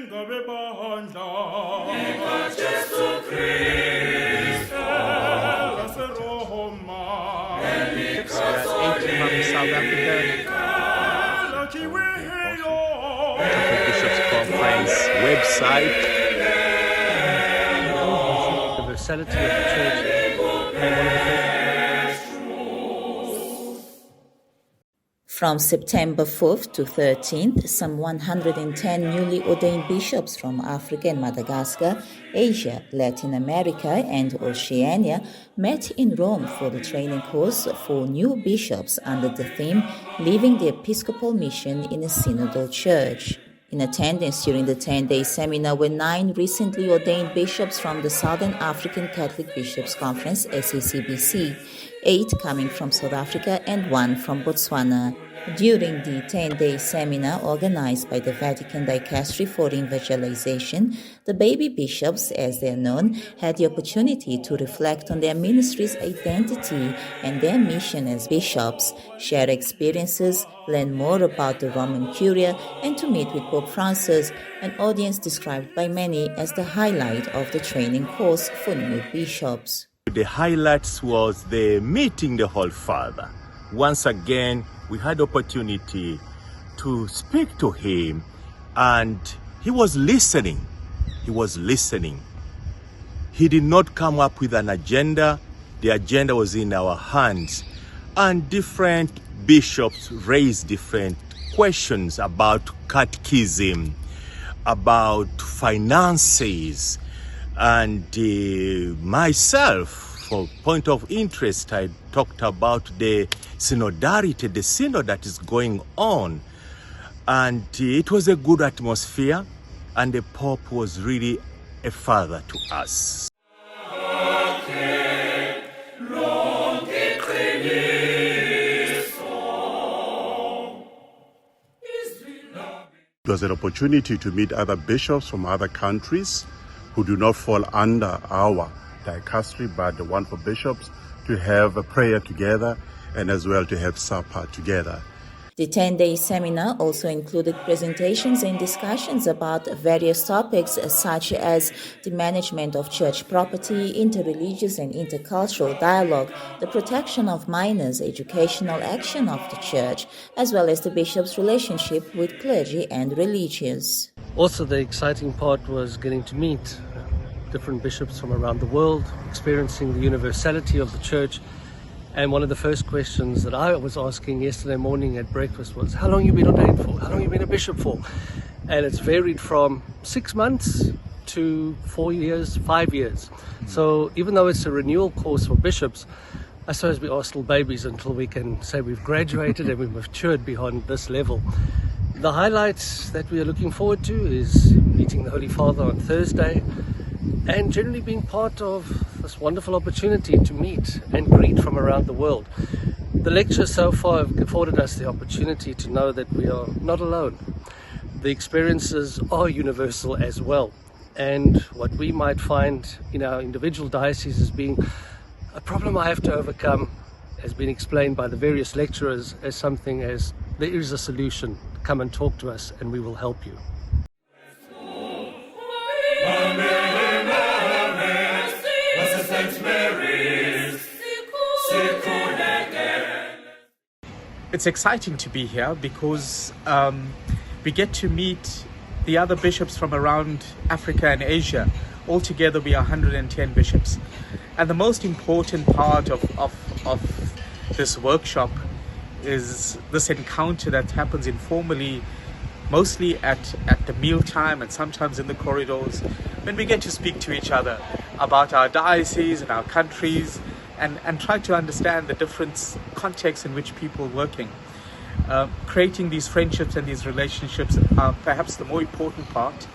South Africa. Bishops Conference website. The universality of the church and one of the From September 4th to 13th, some 110 newly ordained bishops from Africa and Madagascar, Asia, Latin America, and Oceania met in Rome for the training course for new bishops under the theme Leaving the Episcopal Mission in a Synodal Church. In attendance during the 10-day seminar were 9 recently ordained bishops from the Southern African Catholic Bishops' Conference, SACBC, 8 coming from South Africa and 1 from Botswana. During the 10-day seminar organized by the Vatican Dicastery for Evangelization, the baby bishops, as they are known, had the opportunity to reflect on their ministry's identity and their mission as bishops, share experiences, learn more about the Roman Curia, and to meet with Pope Francis, an audience described by many as the highlight of the training course for new bishops. The highlights was the meeting the Holy Father. Once again, we had opportunity to speak to him, and he was listening. He was listening. He did not come up with an agenda. The agenda was in our hands, and different bishops raised different questions about catechism, about finances, and myself, for point of interest, I talked about the synodality, the synod that is going on. And it was a good atmosphere, and the Pope was really a father to us. It was an opportunity to meet other bishops from other countries who do not fall under our dicastery, but the one for bishops, to have a prayer together and as well to have supper together. The 10-day seminar also included presentations and discussions about various topics such as the management of church property, interreligious and intercultural dialogue, the protection of minors, educational action of the church, as well as the bishop's relationship with clergy and religious. Also, the exciting part was getting to meet different bishops from around the world, experiencing the universality of the church. And one of the first questions that I was asking yesterday morning at breakfast was, how long have you been ordained for? How long have you been a bishop for? And it's varied from 6 months to 4 years, 5 years. So even though it's a renewal course for bishops, I suppose we are still babies until we can say we've graduated and we've matured beyond this level. The highlights that we are looking forward to is meeting the Holy Father on Thursday, and generally being part of this wonderful opportunity to meet and greet from around the world. The lectures so far have afforded us the opportunity to know that we are not alone. The experiences are universal as well, and what we might find in our individual dioceses as being a problem I have to overcome has been explained by the various lecturers as something as there is a solution. Come and talk to us and we will help you. It's exciting to be here because we get to meet the other bishops from around Africa and Asia. Altogether we are 110 bishops. And the most important part of this workshop is this encounter that happens informally, mostly at the mealtime and sometimes in the corridors, when we get to speak to each other about our dioceses and our countries, and try to understand the different contexts in which people are working. Creating these friendships and these relationships are perhaps the more important part.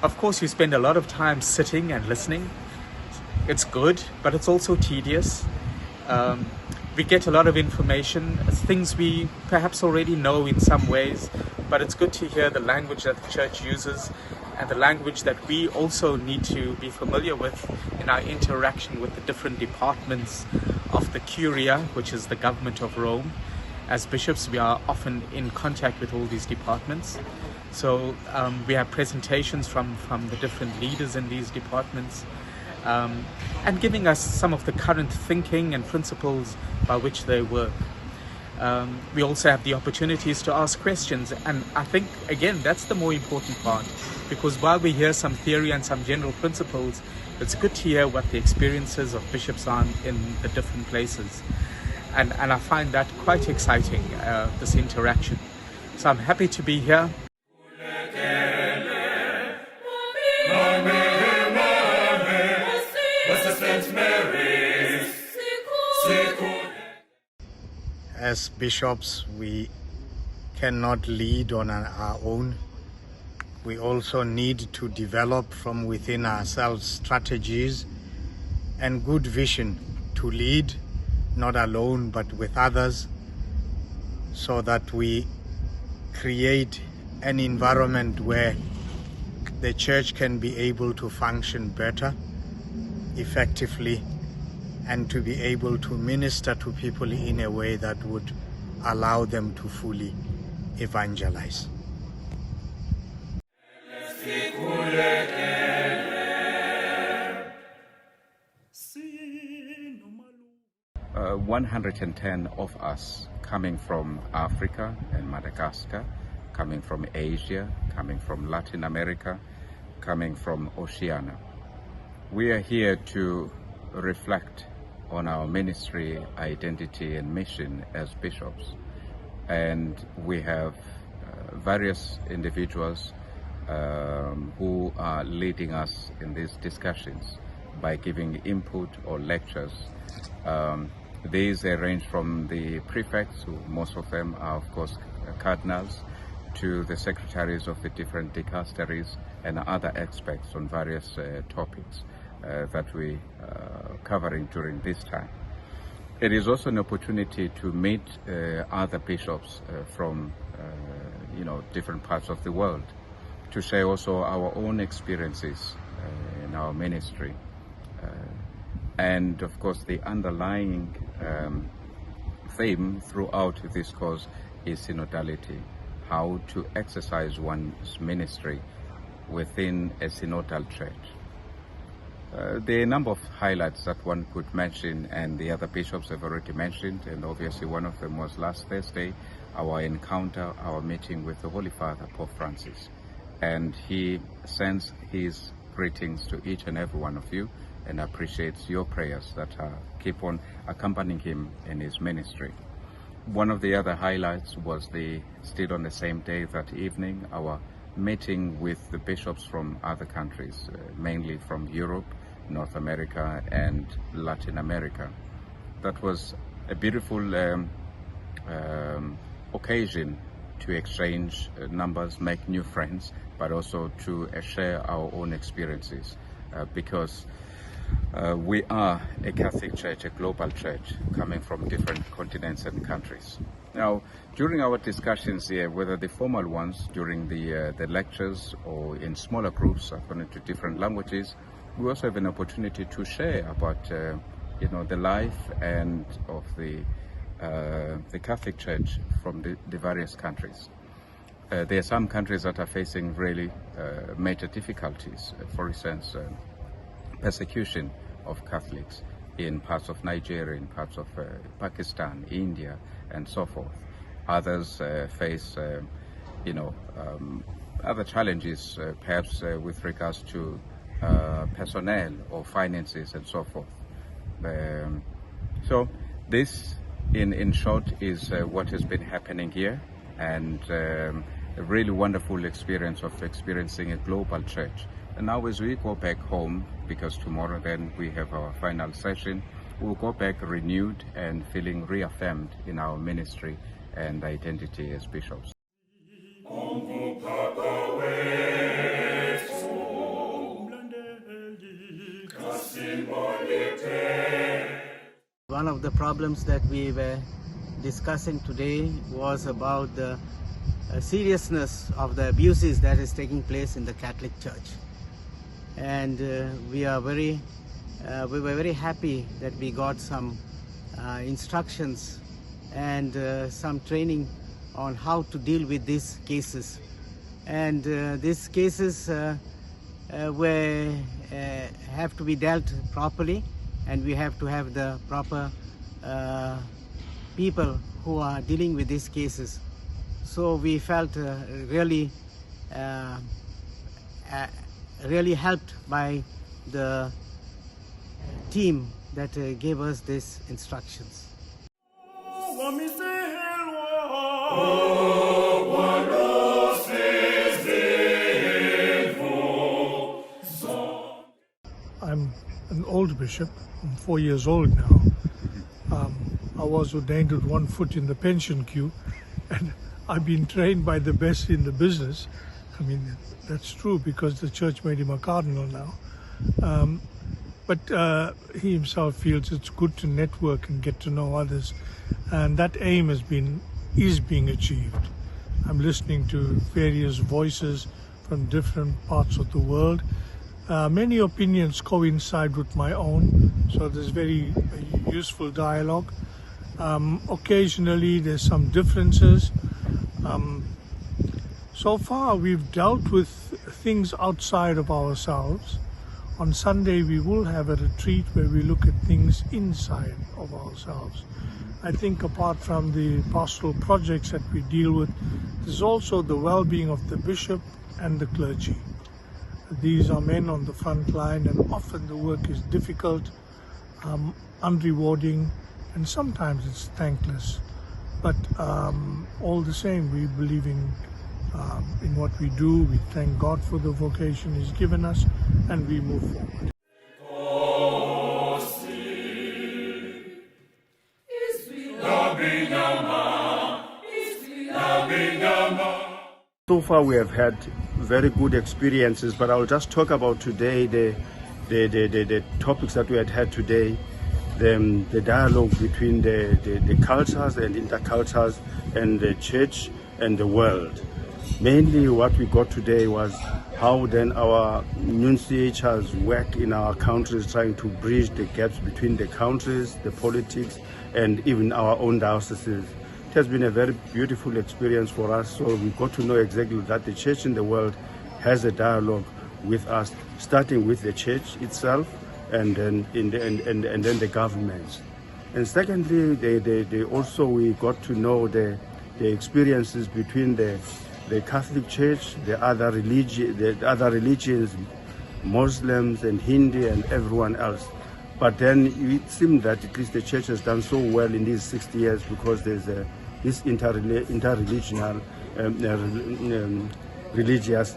Of course, you spend a lot of time sitting and listening. It's good, but it's also tedious. We get a lot of information, things we perhaps already know in some ways, but it's good to hear the language that the church uses and the language that we also need to be familiar with in our interaction with the different departments of the Curia, which is the government of Rome. As bishops, we are often in contact with all these departments. So we have presentations from the different leaders in these departments, and giving us some of the current thinking and principles by which they work. We also have the opportunities to ask questions, and I think, again, that's the more important part, because while we hear some theory and some general principles, it's good to hear what the experiences of bishops are in the different places. And I find that quite exciting, this interaction. So I'm happy to be here. As bishops, we cannot lead on our own. We also need to develop from within ourselves strategies and good vision to lead, not alone but with others, so that we create an environment where the church can be able to function better, effectively, and to be able to minister to people in a way that would allow them to fully evangelize. 110 of us coming from Africa and Madagascar, coming from Asia, coming from Latin America, coming from Oceania. We are here to reflect on our ministry, identity and mission as bishops. And we have various individuals who are leading us in these discussions by giving input or lectures. These range from the prefects, who most of them are of course cardinals, to the secretaries of the different dicasteries and other experts on various topics that we are covering during this time. It is also an opportunity to meet other bishops from different parts of the world, to share also our own experiences in our ministry. And of course the underlying theme throughout this course is synodality, how to exercise one's ministry within a synodal church. There are a number of highlights that one could mention, and the other bishops have already mentioned, and obviously one of them was last Thursday, our encounter, our meeting with the Holy Father, Pope Francis. And he sends his greetings to each and every one of you and appreciates your prayers that keep on accompanying him in his ministry. One of the other highlights was still on the same day, that evening, our meeting with the bishops from other countries, mainly from Europe, North America and Latin America. That was a beautiful occasion to exchange numbers, make new friends, but also to share our own experiences, because we are a Catholic church, a global church, coming from different continents and countries. Now, during our discussions here, whether the formal ones during the lectures or in smaller groups according to different languages, we also have an opportunity to share about the life and of the Catholic Church from the various countries. There are some countries that are facing really major difficulties. For instance, persecution of Catholics in parts of Nigeria, in parts of Pakistan, India, and so forth. Others face, other challenges, perhaps with regards to personnel or finances and so forth. So this, in short, is what has been happening here, and a really wonderful experience of experiencing a global church. And now as we go back home, because tomorrow then we have our final session, we'll go back renewed and feeling reaffirmed in our ministry and identity as bishops. One of the problems that we were discussing today was about the seriousness of the abuses that is taking place in the Catholic Church. And we were very happy that we got some instructions and some training on how to deal with these cases. and these cases have to be dealt properly, and we have to have the proper people who are dealing with these cases. So we felt really helped by the team that gave us these instructions. I'm an old bishop. I'm 4 years old now. I was ordained with one foot in the pension queue, and I've been trained by the best in the business. I mean, that's true because the church made him a cardinal now. But he himself feels it's good to network and get to know others, and that aim is being achieved. I'm listening to various voices from different parts of the world. Many opinions coincide with my own, so there's very useful dialogue. Occasionally there's some differences. So far we've dealt with things outside of ourselves. On Sunday we will have a retreat where we look at things inside of ourselves. I think apart from the pastoral projects that we deal with, there's also the well-being of the bishop and the clergy. These are men on the front line, and often the work is difficult, unrewarding, and sometimes it's thankless. But all the same, we believe in what we do. We thank God for the vocation He's given us, and we move forward. So far we have had very good experiences, but I'll just talk about today the topics that we had today, the dialogue between the cultures and intercultures and the church and the world. Mainly what we got today was how then our nunciatures work in our countries, trying to bridge the gaps between the countries, the politics, and even our own dioceses. It has been a very beautiful experience for us, so we got to know exactly that the church in the world has a dialogue with us, starting with the church itself and then and then the governments. And secondly, they also we got to know the experiences between the Catholic Church, the other religions, Muslims and Hindi and everyone else. But then it seemed that at least the church has done so well in these 60 years because there's this interreligious religious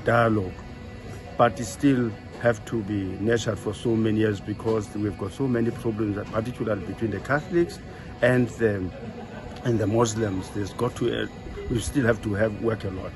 dialogue. But it still have to be nurtured for so many years because we've got so many problems, particularly between the Catholics and the Muslims. We still have to work a lot.